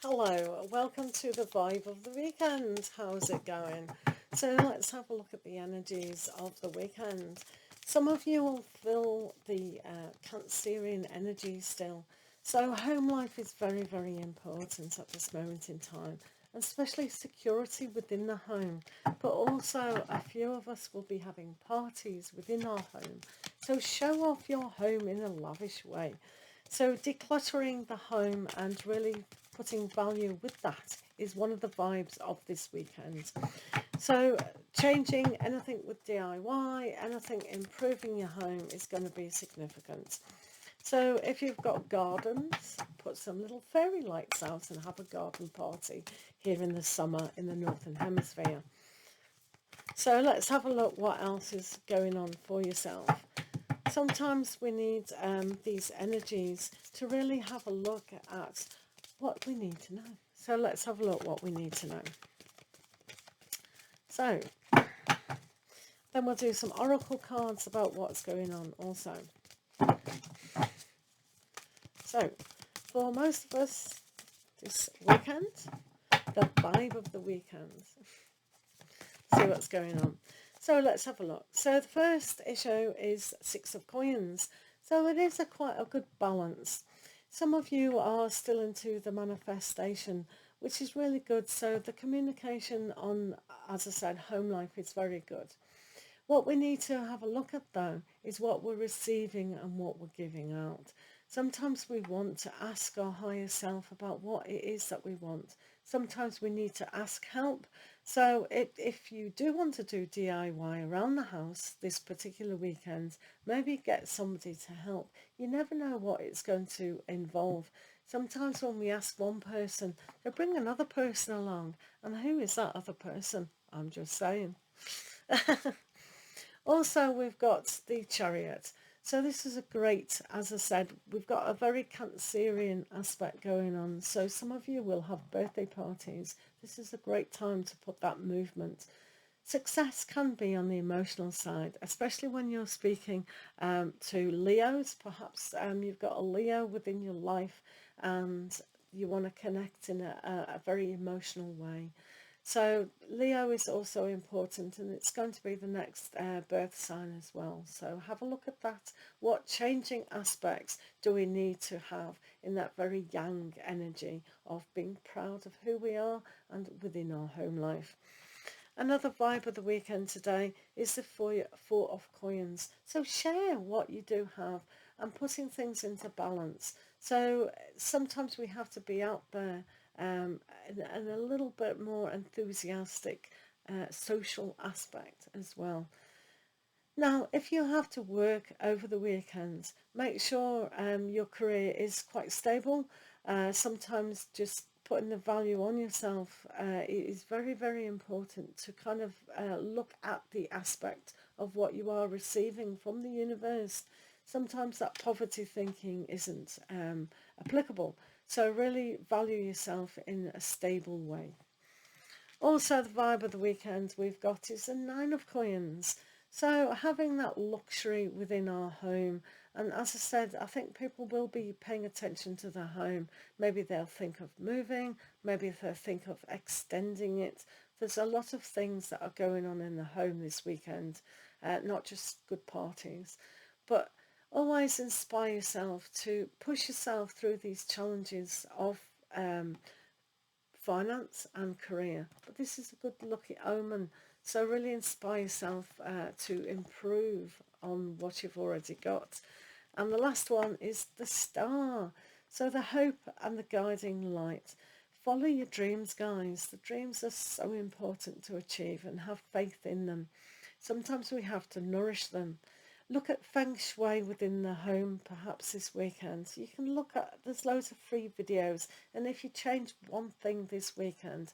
Hello, welcome to the vibe of the weekend. How's it going? So let's have a look at the energies of the weekend. Some of you will feel the Cancerian energy still. So home life is very, very important at this moment in time, especially security within the home. But also a few of us will be having parties within our home. So show off your home in a lavish way. So decluttering the home and really putting value with that is one of the vibes of this weekend. So changing anything with DIY, anything improving your home is going to be significant. So if you've got gardens, put some little fairy lights out and have a garden party here in the summer in the Northern Hemisphere. So let's have a look what else is going on for yourself. Sometimes we need these energies to really have a look at what we need to know. So let's have a look what we need to know. So then we'll do some oracle cards about what's going on also. So for most of us this weekend, the vibe of the weekend. See what's going on. So let's have a look. So the first issue is Six of Coins. So it is quite a good balance. Some of you are still into the manifestation, which is really good. So the communication on, as I said, home life is very good. What we need to have a look at, though, is what we're receiving and what we're giving out. Sometimes we want to ask our higher self about what it is that we want. Sometimes we need to ask help. So if you do want to do DIY around the house this particular weekend, maybe get somebody to help. You never know what it's going to involve. Sometimes when we ask one person, they bring another person along. And who is that other person? I'm just saying. Also, we've got the Chariot. So this is a great, as I said, we've got a very Cancerian aspect going on. So some of you will have birthday parties. This is a great time to put that movement. Success can be on the emotional side, especially when you're speaking to Leos. Perhaps you've got a Leo within your life and you want to connect in a very emotional way. So Leo is also important, and it's going to be the next birth sign as well. So have a look at that. What changing aspects do we need to have in that very yang energy of being proud of who we are and within our home life? Another vibe of the weekend today is the Four of Coins. So share what you do have and putting things into balance. So sometimes we have to be out there and a little bit more enthusiastic social aspect as well. Now, if you have to work over the weekend, make sure your career is quite stable. Sometimes just putting the value on yourself is very, very important to kind of look at the aspect of what you are receiving from the universe. Sometimes that poverty thinking isn't applicable. So really value yourself in a stable way. Also, the vibe of the weekend we've got is the Nine of Coins. So having that luxury within our home. And as I said, I think people will be paying attention to their home. Maybe they'll think of moving. Maybe they'll think of extending it. There's a lot of things that are going on in the home this weekend. Not just good parties. But always inspire yourself to push yourself through these challenges of finance and career. But this is a good lucky omen. So really inspire yourself to improve on what you've already got. And the last one is the Star. So the hope and the guiding light. Follow your dreams, guys. The dreams are so important to achieve, and have faith in them. Sometimes we have to nourish them. Look at feng shui within the home perhaps this weekend. You can look at, there's loads of free videos, and if you change one thing this weekend,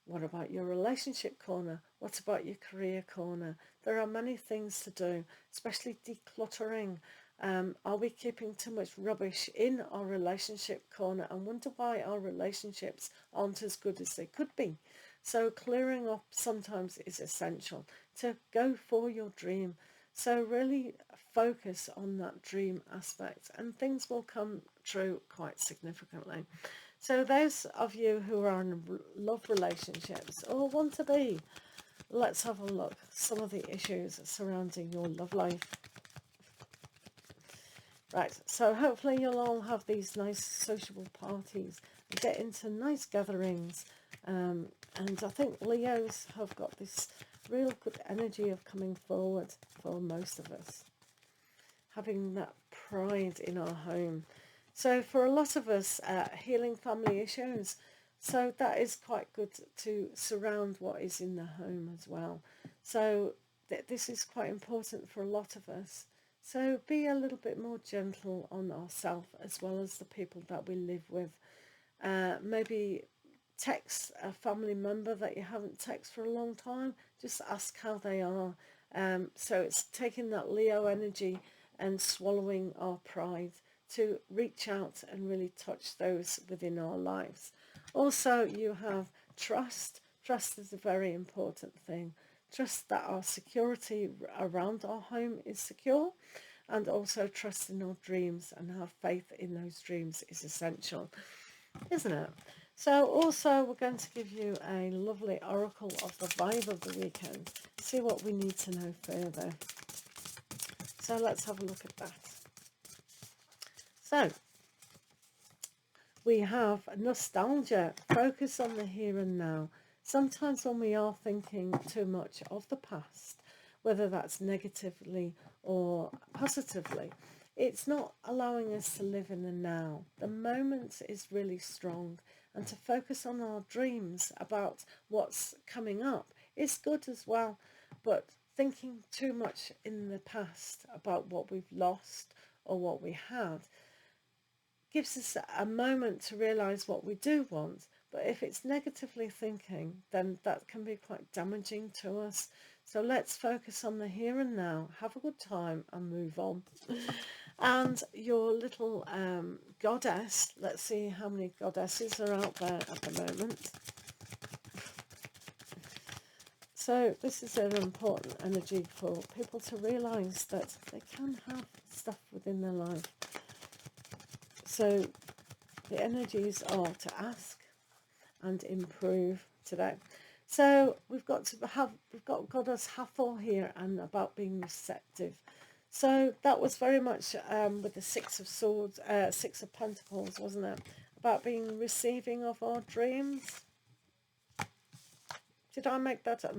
what about your relationship corner? What about your career corner? There are many things to do, especially decluttering. Are we keeping too much rubbish in our relationship corner and wonder why our relationships aren't as good as they could be? So clearing up sometimes is essential to go for your dream. So really focus on that dream aspect and things will come true quite significantly. So those of you who are in love relationships or want to be, let's have a look. Some of the issues surrounding your love life. Right, so hopefully you'll all have these nice sociable parties, get into nice gatherings, and I think Leos have got this real good energy of coming forward for most of us, having that pride in our home. So for a lot of us, healing family issues, so that is quite good to surround what is in the home as well. So this is quite important for a lot of us. So be a little bit more gentle on ourselves as well as the people that we live with. Maybe text a family member that you haven't texted for a long time. Just ask how they are. So it's taking that Leo energy and swallowing our pride to reach out and really touch those within our lives. Also, you have trust. Trust is a very important thing. Trust that our security around our home is secure, and also trust in our dreams and have faith in those dreams is essential, isn't it? So also we're going to give you a lovely oracle of the vibe of the weekend. See what we need to know further. So let's have a look at that. So we have nostalgia. Focus on the here and now. Sometimes when we are thinking too much of the past, whether that's negatively or positively, it's not allowing us to live in the now. The moment is really strong, and to focus on our dreams about what's coming up is good as well. But thinking too much in the past about what we've lost or what we had gives us a moment to realise what we do want. But if it's negatively thinking, then that can be quite damaging to us. So let's focus on the here and now, have a good time and move on. And your little goddess, let's see how many goddesses are out there at the moment. So this is an important energy for people to realise that they can have stuff within their life. So the energies are to ask and improve today. So we've got Goddess Hathor here, and about being receptive. So that was very much with the Six of Swords, Six of Pentacles, wasn't it? About being receiving of our dreams. Did I make that up?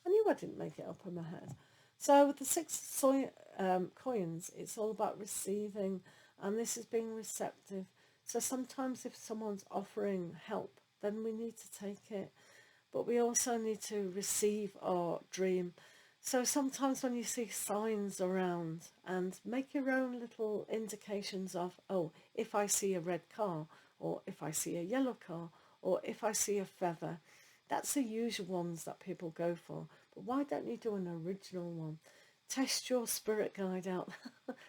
I knew I didn't make it up in my head. So with the Six of Coins, it's all about receiving, and this is being receptive. So sometimes if someone's offering help, then we need to take it. But we also need to receive our dream. So sometimes when you see signs around, and make your own little indications of, oh, if I see a red car, or if I see a yellow car, or if I see a feather, that's the usual ones that people go for. But why don't you do an original one? Test your spirit guide out.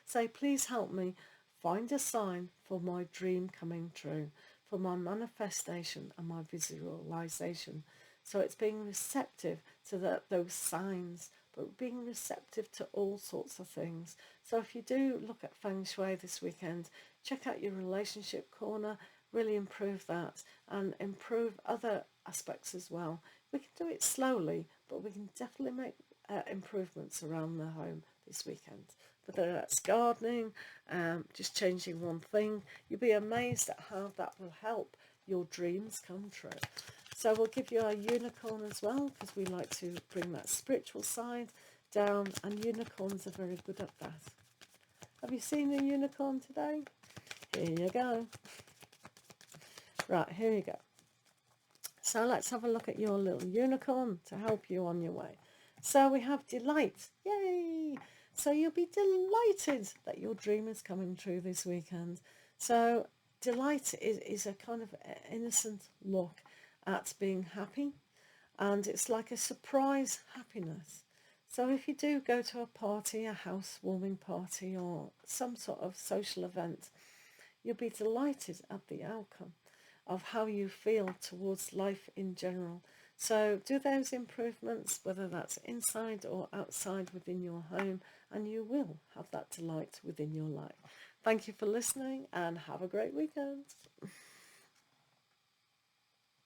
Say, please help me find a sign for my dream coming true, for my manifestation and my visualization. So it's being receptive to those signs, but being receptive to all sorts of things. So if you do look at Feng Shui this weekend, check out your relationship corner, really improve that, and improve other aspects as well. We can do it slowly, but we can definitely make improvements around the home this weekend. Whether that's gardening, just changing one thing, you'll be amazed at how that will help your dreams come true. So we'll give you our unicorn as well, because we like to bring that spiritual side down, and unicorns are very good at that. Have you seen a unicorn today? Here you go. Right, here you go. So let's have a look at your little unicorn to help you on your way. So we have delight. Yay! So you'll be delighted that your dream is coming true this weekend. So delight is a kind of innocent look at being happy, and it's like a surprise happiness. So if you do go to a party, a housewarming party, or some sort of social event, you'll be delighted at the outcome of how you feel towards life in general. So do those improvements, whether that's inside or outside within your home, and you will have that delight within your life. Thank you for listening, and have a great weekend.